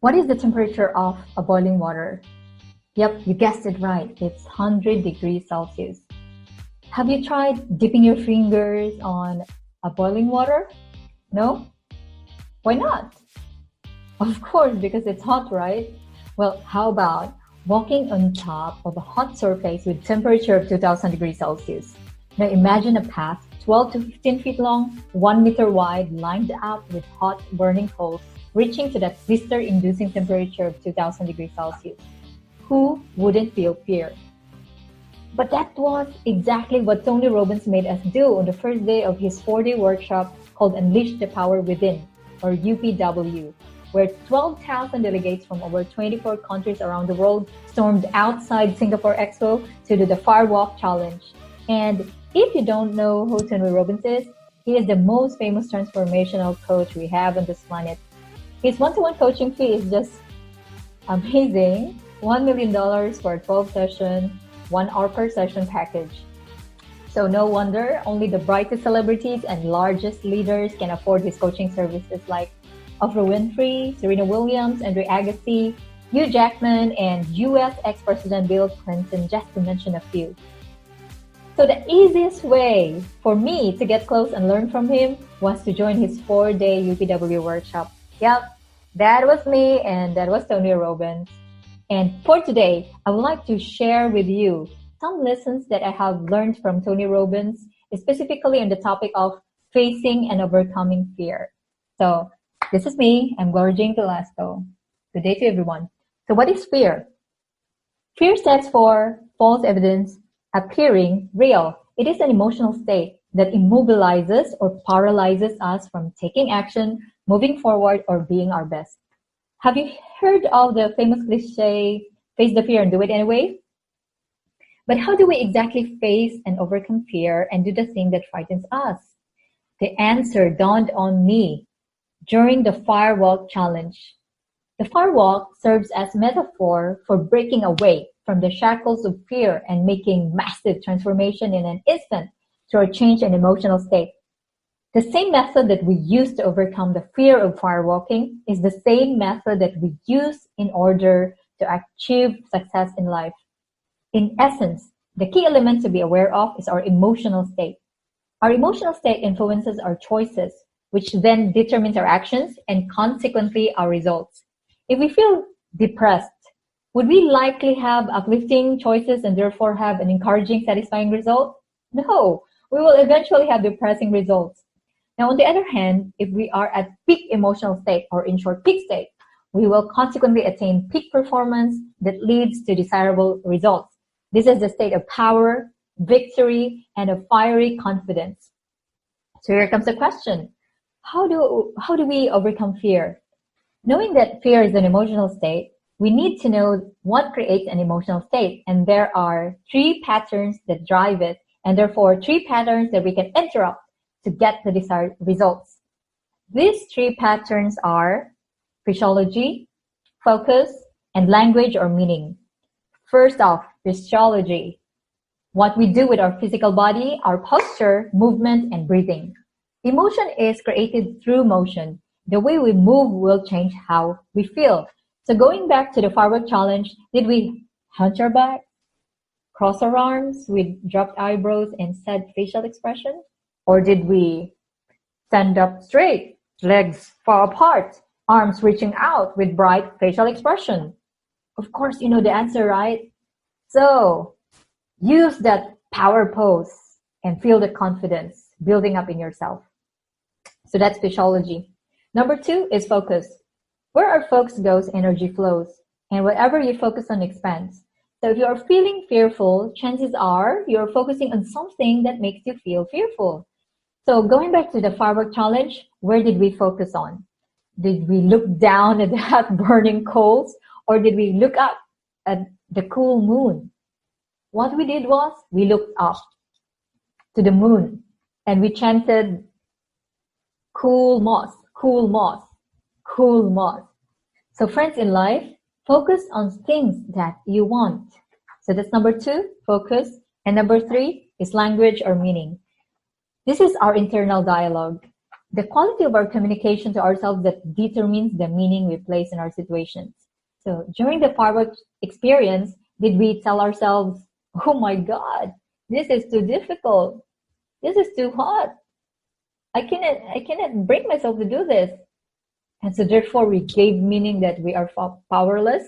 What is the temperature of a boiling water? Yep, you guessed it right. It's 100 degrees Celsius. Have you tried dipping your fingers on a boiling water? No? Why not? Of course, because it's hot, right? Well, how about walking on top of a hot surface with temperature of 2000 degrees Celsius? Now imagine a path 12 to 15 feet long, 1 meter wide, lined up with hot burning coals, reaching to that blister-inducing temperature of 2000 degrees Celsius. Who wouldn't feel fear? But that was exactly what Tony Robbins made us do on the first day of his 4-day workshop called Unleash the Power Within, or UPW, where 12,000 delegates from over 24 countries around the world stormed outside Singapore Expo to do the Firewalk challenge. And if you don't know who Tony Robbins is, he is the most famous transformational coach we have on this planet. His one-to-one coaching fee is just amazing. $1 million for a 12 session, 1 hour per session package. So no wonder only the brightest celebrities and largest leaders can afford his coaching services like Oprah Winfrey, Serena Williams, Andre Agassi, Hugh Jackman, and US ex-President Bill Clinton, just to mention a few. So the easiest way for me to get close and learn from him was to join his 4-day UPW workshop. Yep, that was me and that was Tony Robbins. And for today, I would like to share with you some lessons that I have learned from Tony Robbins, specifically on the topic of facing and overcoming fear. So this is me, I'm Gloria Jane Velasco. Good day to everyone. So what is fear? Fear stands for false evidence appearing real. It is an emotional state that immobilizes or paralyzes us from taking action, moving forward, or being our best. Have you heard of the famous cliche, face the fear and do it anyway? But how do we exactly face and overcome fear and do the thing that frightens us? The answer dawned on me during the Firewalk challenge. The Firewalk serves as metaphor for breaking away from the shackles of fear and making massive transformation in an instant through a change in emotional state. The same method that we use to overcome the fear of firewalking is the same method that we use in order to achieve success in life. In essence, the key element to be aware of is our emotional state. Our emotional state influences our choices, which then determines our actions and consequently our results. If we feel depressed, would we likely have uplifting choices and therefore have an encouraging, satisfying result? No, we will eventually have depressing results. Now, on the other hand, if we are at peak emotional state, or in short, peak state, we will consequently attain peak performance that leads to desirable results. This is the state of power, victory, and of fiery confidence. So here comes the question. How do we overcome fear? Knowing that fear is an emotional state, we need to know what creates an emotional state. And there are 3 patterns that drive it, and therefore 3 patterns that we can interrupt to get the desired results. These 3 patterns are physiology, focus, and language or meaning. First off, physiology. What we do with our physical body, our posture, movement, and breathing. Emotion is created through motion. The way we move will change how we feel. So going back to the Firewalk challenge, did we hunch our back, cross our arms with dropped eyebrows and sad facial expression? Or did we stand up straight, legs far apart, arms reaching out with bright facial expression? Of course, you know the answer, right? So use that power pose and feel the confidence building up in yourself. So that's physiology. Number 2 is focus. Where our focus goes, energy flows. And whatever you focus on expands. So if you are feeling fearful, chances are you're focusing on something that makes you feel fearful. So going back to the Firewalk challenge, where did we focus on? Did we look down at that burning coals, or did we look up at the cool moon? What we did was we looked up to the moon and we chanted, cool moss, cool moss, cool moss. So friends in life, focus on things that you want. So that's number 2, focus. And number 3 is language or meaning. This is our internal dialogue. the quality of our communication to ourselves that determines the meaning we place in our situations. So during the Firewalk experience, did we tell ourselves, oh my God, this is too difficult. This is too hard. I cannot bring myself to do this. And so therefore we gave meaning that we are powerless?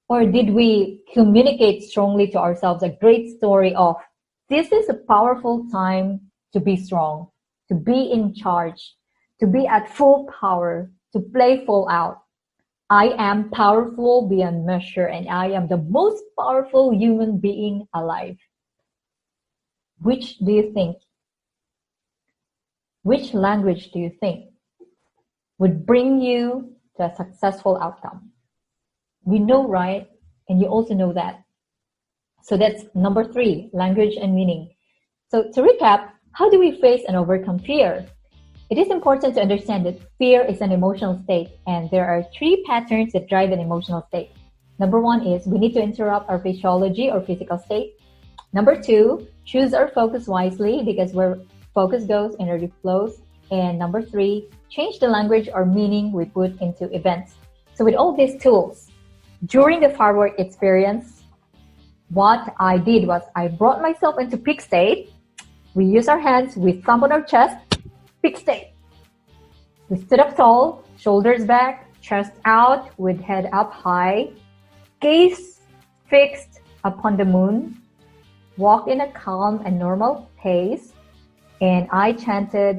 Or did we communicate strongly to ourselves a great story of, this is a powerful time to be strong, to be in charge, to be at full power, to play full out. I am powerful beyond measure, and I am the most powerful human being alive. Which do you think? Which language do you think would bring you to a successful outcome? We know, right? And you also know that. So that's number 3, language and meaning. So to recap, how do we face and overcome fear? It is important to understand that fear is an emotional state, and there are 3 patterns that drive an emotional state. Number 1 is we need to interrupt our physiology or physical state. Number 2, choose our focus wisely, because where focus goes, energy flows. And number 3, change the language or meaning we put into events. So with all these tools, during the Firewalk experience, what I did was I brought myself into peak state. We use our hands, we thumb on our chest, peak state. We stood up tall, shoulders back, chest out with head up high, gaze fixed upon the moon, walk in a calm and normal pace, and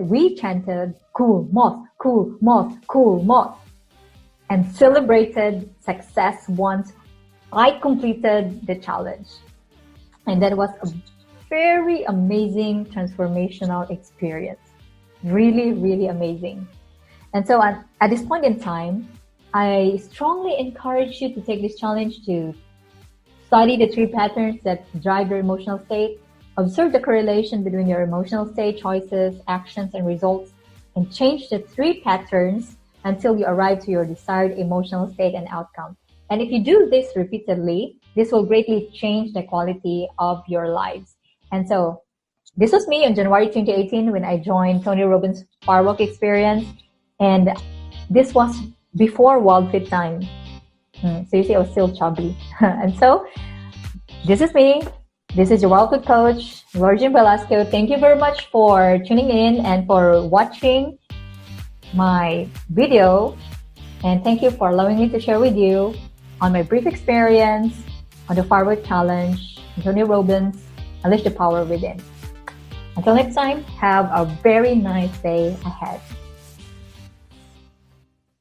we chanted, cool moth, cool moth, cool moth, and celebrated success once I completed the challenge. And that was a very amazing transformational experience. Really, really amazing. And so at this point in time, I strongly encourage you to take this challenge to study the 3 patterns that drive your emotional state, observe the correlation between your emotional state, choices, actions, and results, and change the 3 patterns until you arrive to your desired emotional state and outcome. And if you do this repeatedly, this will greatly change the quality of your lives. And so this was me on January 2018 when I joined Tony Robbins' Firewalk experience. And this was before Wild Fit time. So you see, I was still chubby. And so this is me. This is your Wild Fit coach, Virgin Velasco. Thank you very much for tuning in and for watching my video. And thank you for allowing me to share with you on my brief experience on the Firewalk Challenge, Tony Robbins, Unleash the Power Within. Until next time, have a very nice day ahead.